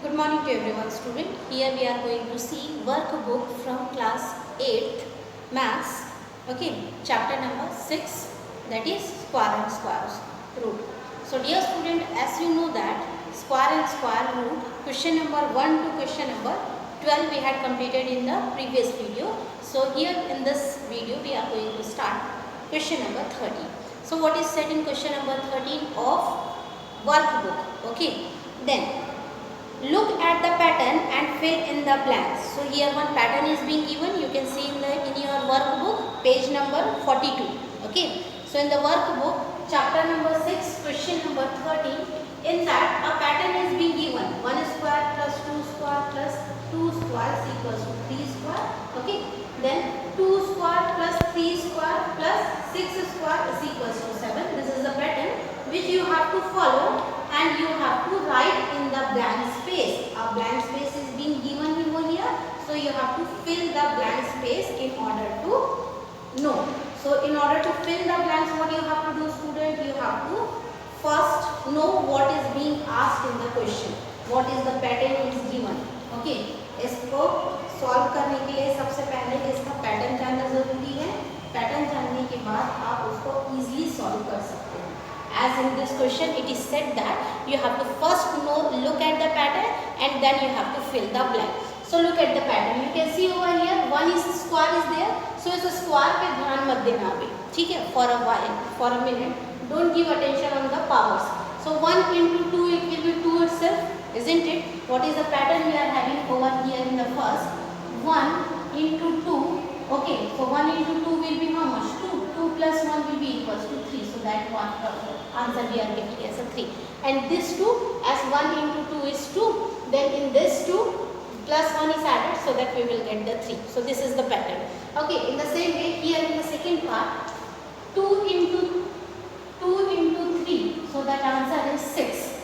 Good morning to everyone, student. Here we are going to see workbook from class 8th maths. Okay, chapter number 6, that is square and square root. So dear student, as you know that square and square root question number 1 to question number 12 we had completed in the previous video. So here in this video we are going to start question number 13. So what is said in question number 13 of workbook? Okay, then look at the pattern and fill in the blanks. So here one pattern is being given. You can see in your workbook page number 42. Okay. So in the workbook chapter number 6 question number 13, in that a pattern is being given. 1 square plus 2 square plus 2 square is equals to 3 square. Okay. Then 2 square plus 3 square plus 6 square is equals to 7. This is the pattern which you have to follow and you have to write in the blank space. A blank space is being given over here. So you have to fill the blank space in order to know. So in order to fill the blanks, what you have to do, student? You have to first know what is being asked in the question. What is the pattern is given. Okay. इसको solve करने के लिए सबसे पहले इसका pattern जानना जरूरी है. पैटर्न जानने के बाद आप उसको इजीली सॉल्व कर सकते हैं. As in this question, it is said that you have to first look at the pattern and then you have to fill the blank. So look at the pattern. You can see over here, one is square is there. So इस square पे ध्यान मत देना अभी, ठीक है? For a while, for a minute, don't give attention on the powers. So 1 into 2 it will be 2 itself, isn't it? What is the pattern we are having over here in the first? 1 into 2. Okay, so 1 into 2 will be how much? 2. 2 plus 1 will be equals to 3. So that one answer we are getting as a 3. And this 2, as 1 into 2 is 2, then in this 2 plus 1 is added, so that we will get the 3. So this is the pattern. Okay, in the same way here in the second part, 2 into 3, so that answer is 6.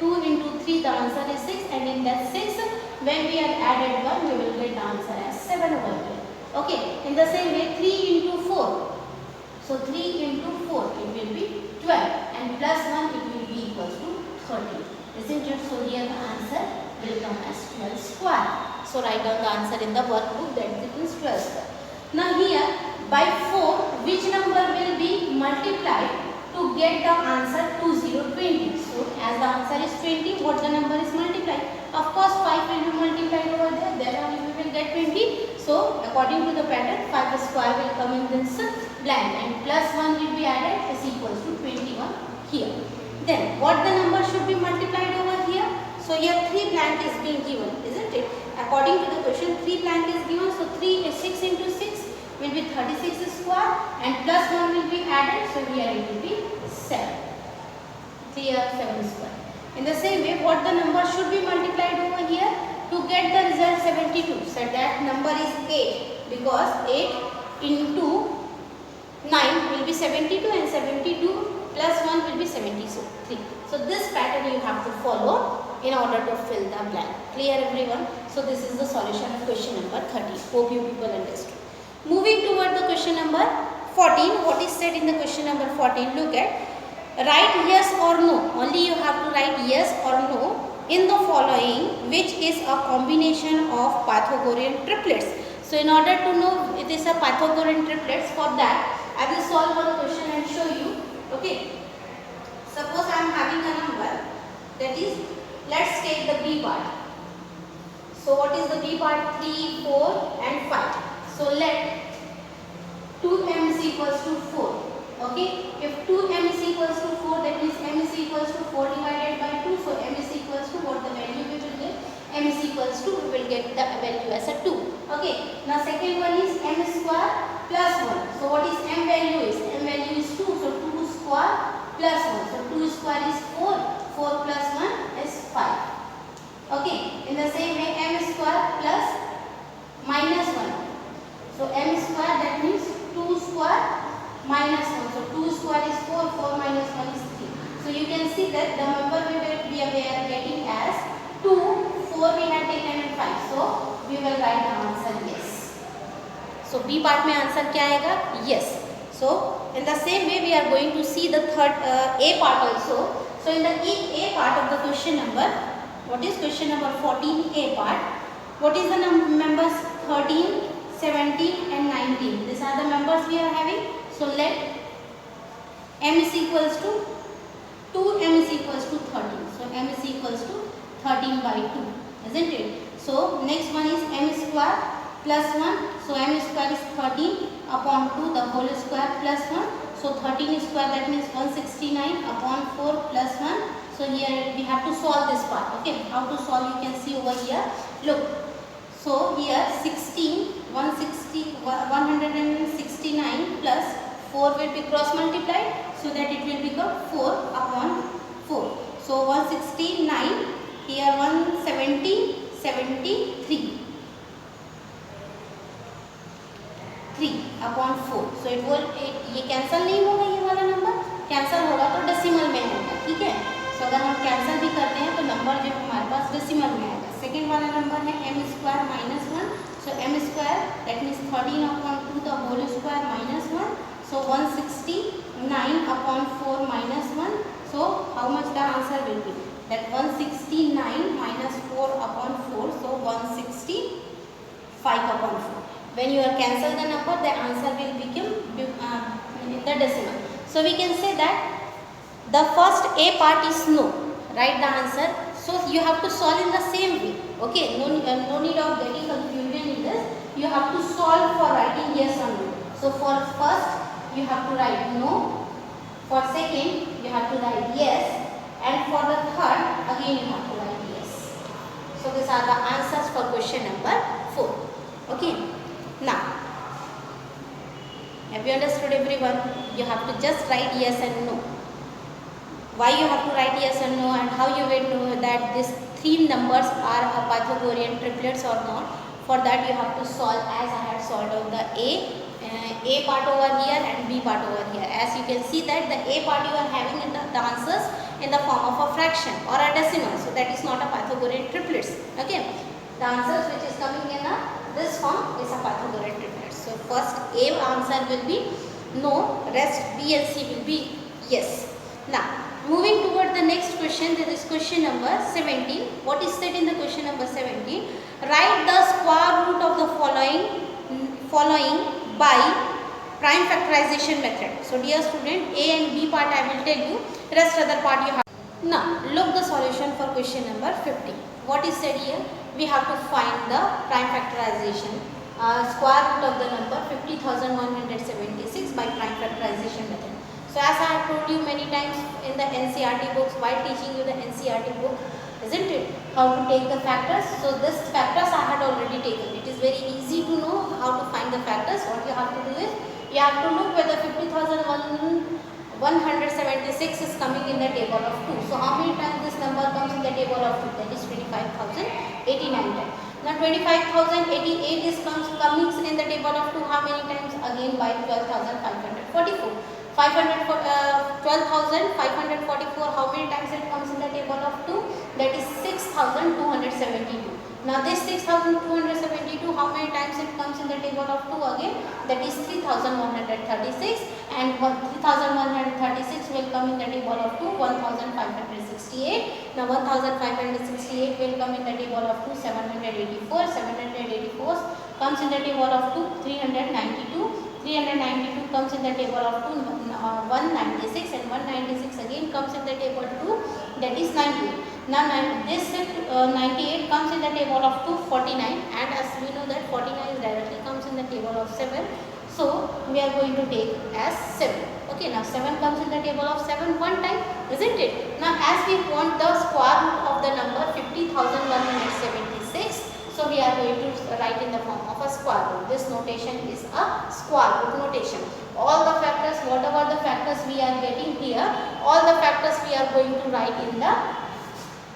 2 into 3, the answer is 6, and in that 6, when we have added 1, we will get the answer as 7 over here. Okay, in the same way 3 into 4. So 3 into 4 it will be 12 and plus 1 it will be equals to 13. Isn't it? So here the answer will come as 12 square. So write down the answer in the workbook, that it is 12 square. Now here by 4 which number will be multiplied to get the answer 2020. So as the answer is 20, what the number is multiplied? Of course 5 will be multiplied over there, there only we will get 20. So according to the pattern 5 square will come in this blank and plus 1 will be added is equals to 21 here. Then what the number should be multiplied over here? So here 3 blank is being given, isn't it? According to the question 3 blank is given, so 3 is 6 into 6 will be 36 square and plus 1 will be added, so here it will be 7. 3 or 7 square. In the same way, what the number should be multiplied over here to get the result 72? So that number is 8 because 8 into 9 will be 72 and 72 plus 1 will be 73. So this pattern you have to follow in order to fill the blank. Clear everyone? So this is the solution of question number 30. Hope you people understood. Moving toward the question number 14. What is said in the question number 14? Look at, write yes or no. Only you have to write yes or no in the following, which is a combination of Pythagorean triplets. So in order to know it is a Pythagorean triplets, for that I will solve one question and show you. Okay. Suppose I am having a number, that is, let's take the B part. So what is the B part? 3, 4 and 5. So let 2m is equals to 4. Okay. If 2m is equals to 4, that means m is equals to 4 divided by 2. So m is equals to what the value we will get? M is equals to, we will get the value as a 2. Okay. Now second one is m square plus 1. So what is m value is? M value is 2. So 2 square plus 1. So 2 square is 4. 4 plus 1 is 5. Okay. In the same way m square plus minus 1. So m square, that means 2 square minus 1. So 2 square is 4. 4 minus 1 is 3. So you can see that the number we are getting as 2, 4 we had taken and 5. So we will write the answer yes. So B part में answer क्या आएगा? Yes. So in the same way we are going to see the third A part also. So in the A part of the question number What is question number 14a part? What is the members 13, 17 and 19? These are the members we are having. So let m is equals to 2, m is equals to 13. So m is equals to 13 by 2, isn't it? So next one is m square plus 1. So m square is 13 upon 2 the whole square plus 1. So 13 square, that means 169 upon 4 plus 1. So here we have to solve this part. Okay, how to solve you can see over here. Look, so here 169 plus 4 will be cross multiplied, so that it will become 4 upon 4. So 169, here 170, 73, 3 upon 4. So it will, ये cancel नहीं होगा, ये वाला number cancel होगा तो decimal में होगा, ठीक है. सो अगर हम कैंसिल भी करते हैं तो नंबर जो हमारे पास डेसिमल में आएगा. सेकेंड वाला नंबर है m square minus 1. So m square that means 13 upon 2 the whole square minus 1. So 169 upon 4 minus 1. So how much the answer will be? That 169 minus 4 upon 4. So 165 upon 4. When you cancel the number, the answer will become in the decimal. So we can say that the first A part is no. Write the answer. So you have to solve in the same way. Okay, no need of getting confusion in this. You have to solve for writing yes or no. So for first you have to write no. For second you have to write yes, and for the third again you have to write yes. So these are the answers for question number 4. Okay. Now, have you understood everyone? You have to just write yes and no. Why you have to write yes and no, and how you will know that these three numbers are a Pythagorean triplets or not? For that you have to solve as I had solved out the A part over here and B part over here. As you can see that the A part you are having in the answers in the form of a fraction or a decimal. So that is not a Pythagorean triplets. Okay. The answers which is coming in this form is a Pythagorean triplet. So first A answer will be no, rest B and C will be yes. Now moving toward the next question, that is question number 17. What is said in the question number 17? Write the square root of the following by prime factorization method. So dear student, A and B part I will tell you, rest other part you have. Now look the solution for question number 15. What is said here? We have to find the prime factorization, square root of the number 50,176 by prime factorization method. So as I have told you many times in the NCERT books, while teaching you the NCERT book, isn't it, how to take the factors. So this factors I had already taken. It is very easy to know how to find the factors. What you have to do is, you have to look whether 50,176 is coming in the table of 2. So how many times this number comes in the table of 2? That is 25,089 times. Now 25,088 is coming in the table of 2. How many times? Again by 12,544. 12,544, how many times it comes in the table of 2? That is 6,272. Now this 6,272, how many times it comes in the table of 2 again? That is 3,136, and 3,136 will come in the table of 2, 1,568. Now 1,568 will come in the table of 2, 784. 784 comes in the table of 2, 392. 392 comes in the table of 2, 196, and 196 again comes in the table 2, that is 98. Now this 98 comes in the table of 2, 49, and as we know that 49 is directly comes in the table of 7. So we are going to take as 7. Okay, now 7 comes in the table of 7 one time, isn't it? Now as we want the square root of the number 50,176, so we are going to write in the form of a square root. This notation is a square root notation. All the factors, whatever the factors we are getting here, all the factors we are going to write in the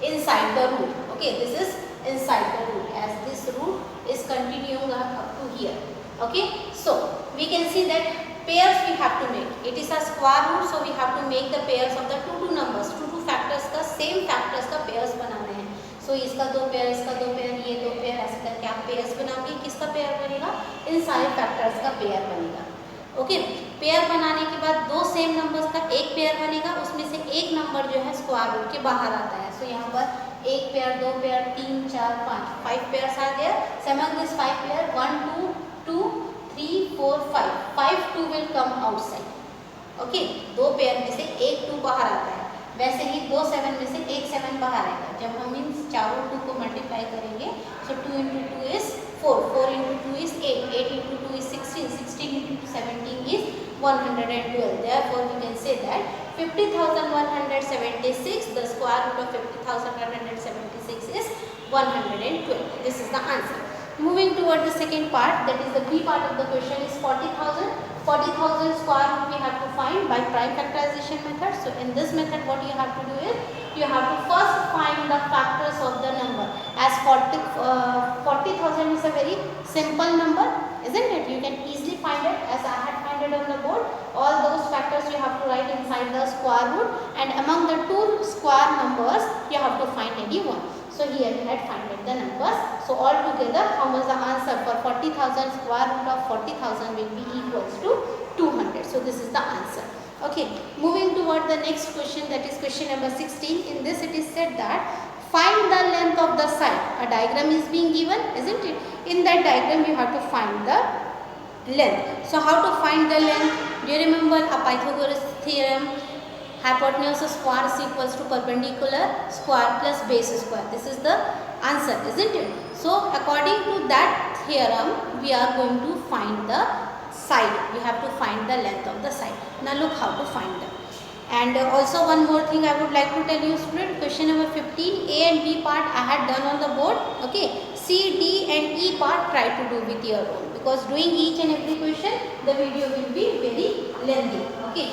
inside the root. Okay, this is inside the root, as this root is continuing up to here. Okay, so we can see that pairs we have to make. It is a square root, so we have to make the pairs of the two numbers. two factors का same factors का pairs बनाने हैं. So इसका 2 pair, इसका 2 pair, ये 2 pair, ऐसे करके आप पेयर्स बनाओगे. किसका पेयर बनेगा? इन सारे फैक्टर्स का पेयर बनेगा. ओके, पेयर बनाने के बाद 2 सेम नंबर्स का एक पेयर बनेगा. उसमें से एक नंबर जो है स्क्वायर रूट के बाहर आता है. सो यहाँ पर एक पेयर, दो pair, 3, 4, 5, 5 pairs are there. So among this 5 pair, 1, 2, 2, 3, 4, 5. 5 2 will come outside. Okay, दो पेयर में से एक 2 बाहर आता है, वैसे ही दो 7 में से एक 7 बाहर आएगा. जब हम इन चारों 2 को मल्टीप्लाई करेंगे, सो 2 into 2 is 4, 4 into 2 is 8, 8 into 2 is 16, 16 into 17 is 112. Therefore we can say that 50,176, the square root of 50,176 is 112. This is the answer. Moving toward the second part, that is the B part of the question, is 40,000. 40,000 square root we have to find by prime factorization method. So in this method what you have to do is, you have to first find the factors of the number. As 40,000 is a very simple number, isn't it? You can easily find it as I had find it on the board. All those factors you have to write inside the square root, and among the two square numbers you have to find any one. So here we had found the numbers. So altogether how much the answer for 40,000, square root of 40,000 will be equals to 200. So this is the answer. Okay, moving toward the next question, that is question number 16. In this it is said that find the length of the side. A diagram is being given, isn't it? In that diagram you have to find the length. So how to find the length? Do you remember a Pythagoras theorem? Hypotenuse square is equals to perpendicular square plus base square. This is the answer, isn't it? So according to that theorem, we are going to find the side. We have to find the length of the side. Now look how to find them. And also one more thing I would like to tell you, student. Question number 15, A and B part I had done on the board. Okay, C, D and E part try to do with your own, because doing each and every question the video will be very lengthy. Okay.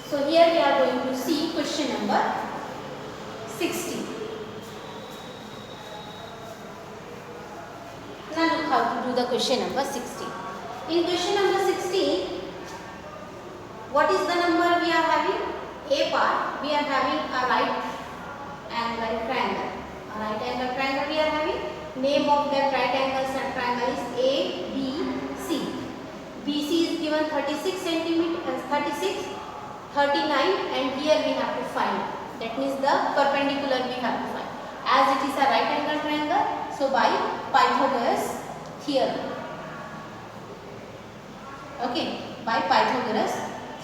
So here we are going to see question number 16. Now look how to do the question number 16. In question number 16, what is the number we are having? A part, we are having a right angle triangle. A right angle triangle we are having. Name of that right angle triangle is ABC. BC is given 36 centimeter, 36, 39, and here we have to find. That means the perpendicular we have to find. As it is a right angle triangle, so by Pythagoras theorem. Okay, by Pythagoras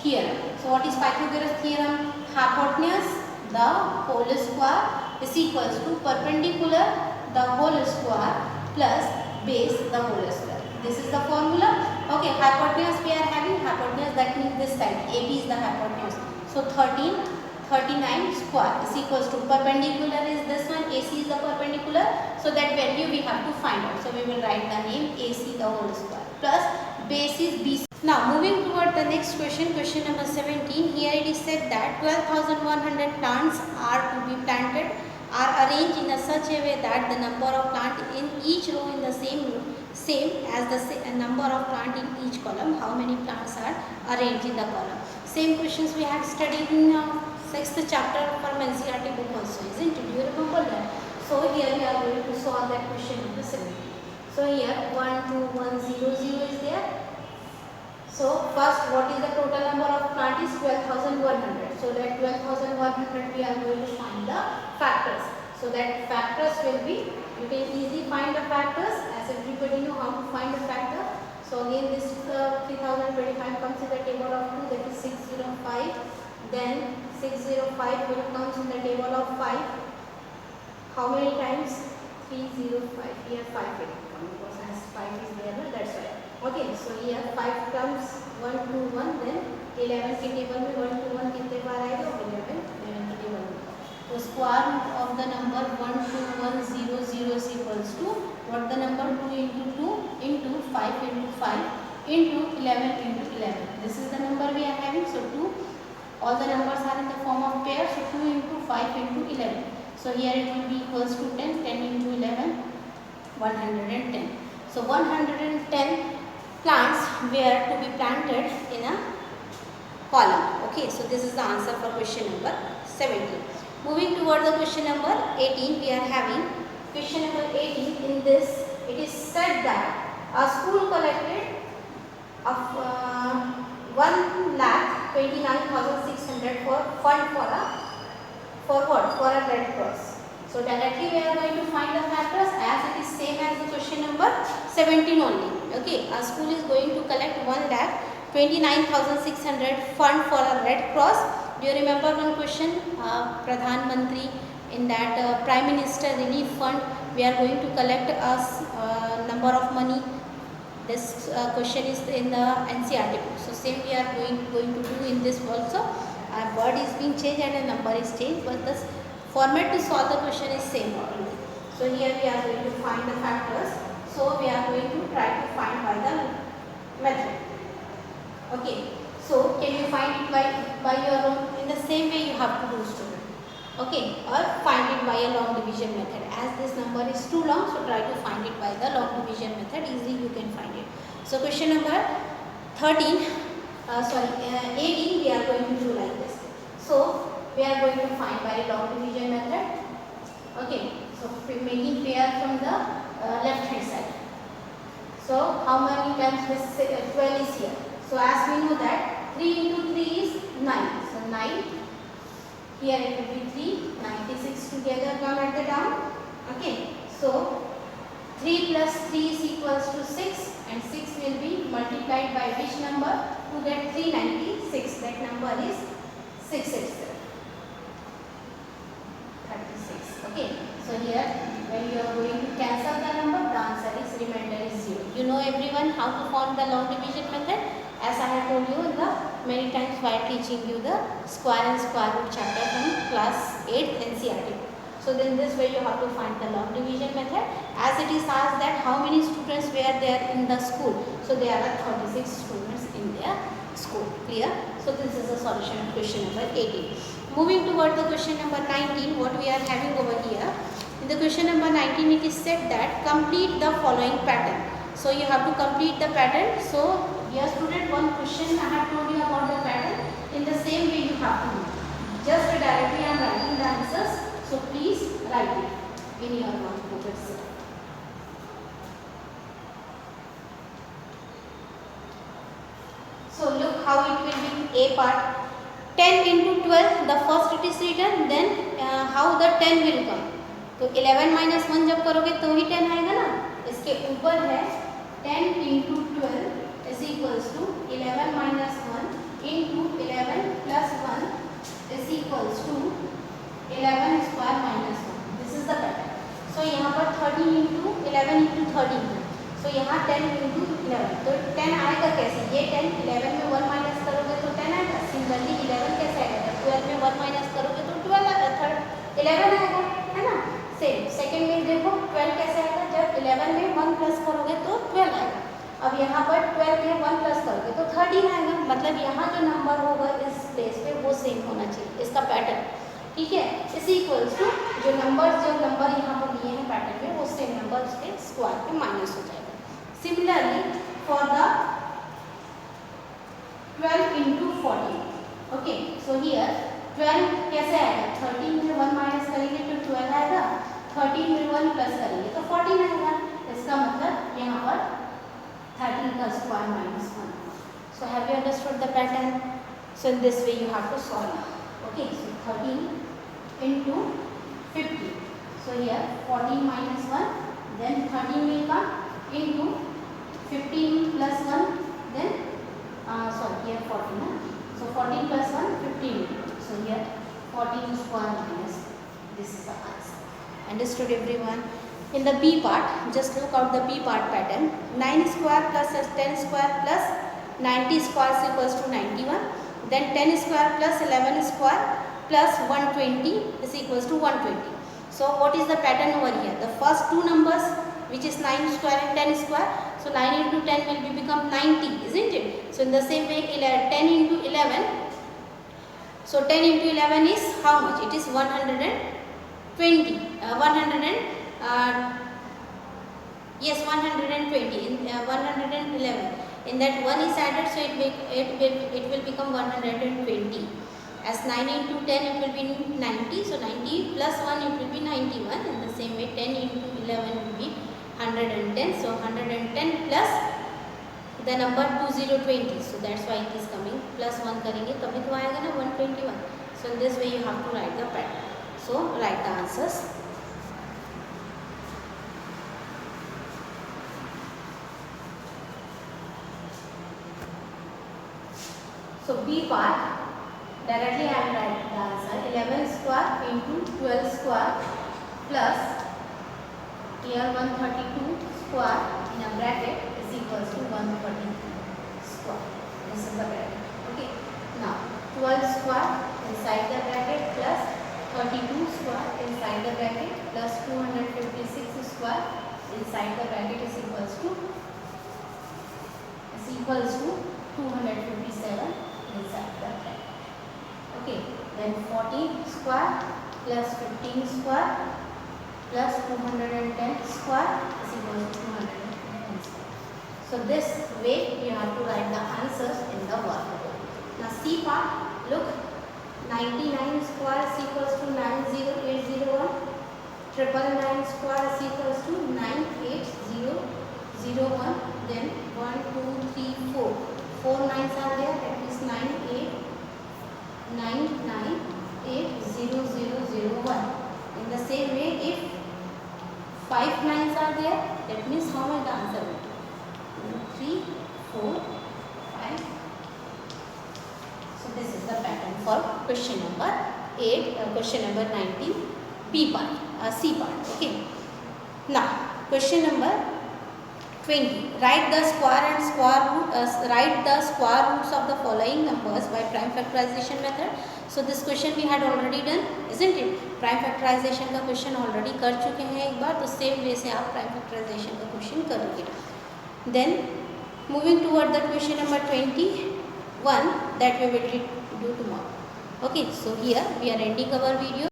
theorem. So what is Pythagoras theorem? Hypotenuse the whole square is equals to perpendicular the whole square plus base the whole square. This is the formula. Okay, hypotenuse we are having. Hypotenuse, that means this side, AB is the hypotenuse. So 13, 39 square is equals to perpendicular is this one, AC is the perpendicular. So that value we have to find out. So we will write the name AC the whole square plus base is BC. Now moving toward the next question, question number 17. Here it is said that 12,100 plants are to be planted, are arranged in a such a way that the number of plant in each row in the same as the number of plant in each column. How many plants are arranged in the column? Same questions we had studied in 6th chapter from NCERT book also, isn't it? Do you remember that? So here we are going to solve that question number 17. So here 1, 2, 1, 0, 0 is there. So first, what is the total number of plant is 12,100. So that 12,100 we are going to find the factors. So that factors will be, you can easily find the factors, as everybody know how to find the factor. So again this 3025 comes in the table of 2, that is 605. Then 605 will comes in the table of 5. How many times? 305. Here 5 will come, because as 5 is there, no? That's why. Okay, so here 5 comes 1, 2, 1, then 11 के table में 1, 2, 1 कितने बार आएगा? 11 के table में. So square root of the number 1, 2, 1, 0, 0 is equals to what the number 2 into 2 into 5 into 5 into 11 into 11. This is the number we are having. So 2, all the numbers are in the form of pair. So 2 into 5 into 11. So here it will be equals to 10. 10 into 11, 110. So 110 plants were to be planted in a column. Okay, so this is the answer for question number 17. Moving toward the question number 18, we are having question number 18. In this, it is said that a school collected of 1,29,600 for fund For what? For a red cross. So directly we are going to find the factors as it is same as the question number 17 only. Okay, our school is going to collect 1,29,600 fund for a red cross. Do you remember one question? Pradhan Mantri, in that Prime Minister Relief Fund, we are going to collect a number of money. This question is in the NCERT book. So same we are going to do in this also. Our word is being changed and a number is changed, but the format to solve the question is same only. So here we are going to find the factors. So we are going to try to find by the method. Okay. So can you find it by your own? In the same way you have to do, student. Okay. Or find it by a long division method. As this number is too long, so try to find it by the long division method. Easily you can find it. So question number 13. 18 we are going to do like this. So we are going to find by long division method. Okay, so making pair from the left hand side. So how many times this 12 is here? So as we know that 3 into 3 is 9. So 9, here it will be 3, 96 together come at the down. Okay, so 3 plus 3 is equals to 6 and 6 will be multiplied by which number to get 396? That number is 6 itself. 36. Okay. So here when you are going to cancel the number, the answer is remainder is 0. You know everyone how to form the long division method, as I have told you in the many times while teaching you the square and square root chapter from class 8 NCERT. So then this way you have to find the long division method. As it is asked that how many students were there in the school. So there are 36 students in their school. Clear? So this is the solution of question number 18. Moving toward the question number 19, what we are having over here. In the question number 19, it is said that complete the following pattern. So you have to complete the pattern. So dear student, one question I have told you about the pattern. In the same way you have to do. Just directly I am writing the answers. So please write it in your notebook itself. So look how it will be A part. 10 into 12, the first it is written, then how the 10 will come. तो 11 minus 1 जब करोगे तो ही 10 आएगा ना. इसके ऊपर है 10 into 12 is equals to 11 minus 1 into 11 plus 1 is equals to 11 square minus 1. This is the pattern. So यहाँ पर 13 into 11 into 13 है. So यहाँ 10 into 11. तो 10 आएगा कैसे? ये 10 11 में 1 माइनस करोगे तो 10 आएगा. सिमिलरली 11 कैसे आएगा? 12 में 1 माइनस करोगे तो 12 11 आएगा, है ना. सेम सेकेंड में देखो 12 कैसे आएगा? जब 11 में 1 प्लस करोगे तो 12 आएगा. अब यहाँ पर 12 में 1 प्लस करोगे तो 13 आएगा. मतलब यहाँ जो नंबर होगा इस प्लेस पे वो सेम होना चाहिए. इसका पैटर्न ठीक है. इस इक्वल्स टू जो नंबर यहाँ पर दिए हैं पैटर्न में वो सेम नंबर उसके स्क्वायर पे माइनस हो जाएगा. Similarly for the 12 into 14. Okay, so here 12 कैसे आएगा? 13 में 1 माइनस करेंगे तो 12 आएगा. 13 में 1 प्लस करेंगे तो 14 आएगा. इसका मतलब यहाँ पर 13 का square minus 1. So have you understood the pattern? So in this way you have to solve. Okay, so 13 into 50. So here 14 minus 1, then 13 will come into 15 plus 1, then here 14. So 14 plus 1, 15. So here 14 square minus. This is the answer. Understood everyone? In the B part, just look out the B part pattern. 9 square plus 10 square plus 90 square is equals to 91. Then 10 square plus 11 square plus 120 is equals to 120. So what is the pattern over here? The first two numbers, which is 9 square and 10 square. So 9 into 10 will become 90, isn't it? So in the same way 10 into 11. So 10 into 11 is how much? It is 120. 120. In 111. In that 1 is added, so it will become 120. As 9 into 10 it will be 90, so 90 plus 1 it will be 91. In the same way 10 into 11 will be 110. So 110 plus the number 2020. So that's why it is coming. Plus 1 करेंगे तभी तो आएगा ना 121. So in this way you have to write the pattern. So write the answers. So B part, directly I am writing the answer. 11 square into 12 square plus here 132 square in a bracket is equals to 130 square. This is the bracket. Okay. Now 12 square inside the bracket plus 32 square inside the bracket plus 256 square inside the bracket is equals to 257 inside the bracket. Okay, then 14 square plus 15 square plus 210 square is equal to 210 square. So this way you have to write the answers in the workbook. Now C part, look, 99 square is equals to 90801, 999 square is equals to 98001, then 1, 2, 3, 4. 4 nines are there, that is 98001. In the same way, if 5 nines are there, that means how much the answer will be? 2, 3, 4, 5. So this is the pattern for question number 8, question number 19, B part, C part. Okay. Now question number 20. Write the square and square root. Write the square roots of the following numbers by prime factorization method. So this question we had already done, isn't it? Prime factorization का question already कर चुके हैं एक बार, तो same way से आप prime factorization का question करोगे. Then moving toward the question number 21 that we will do tomorrow. Okay, so here we are ending our video.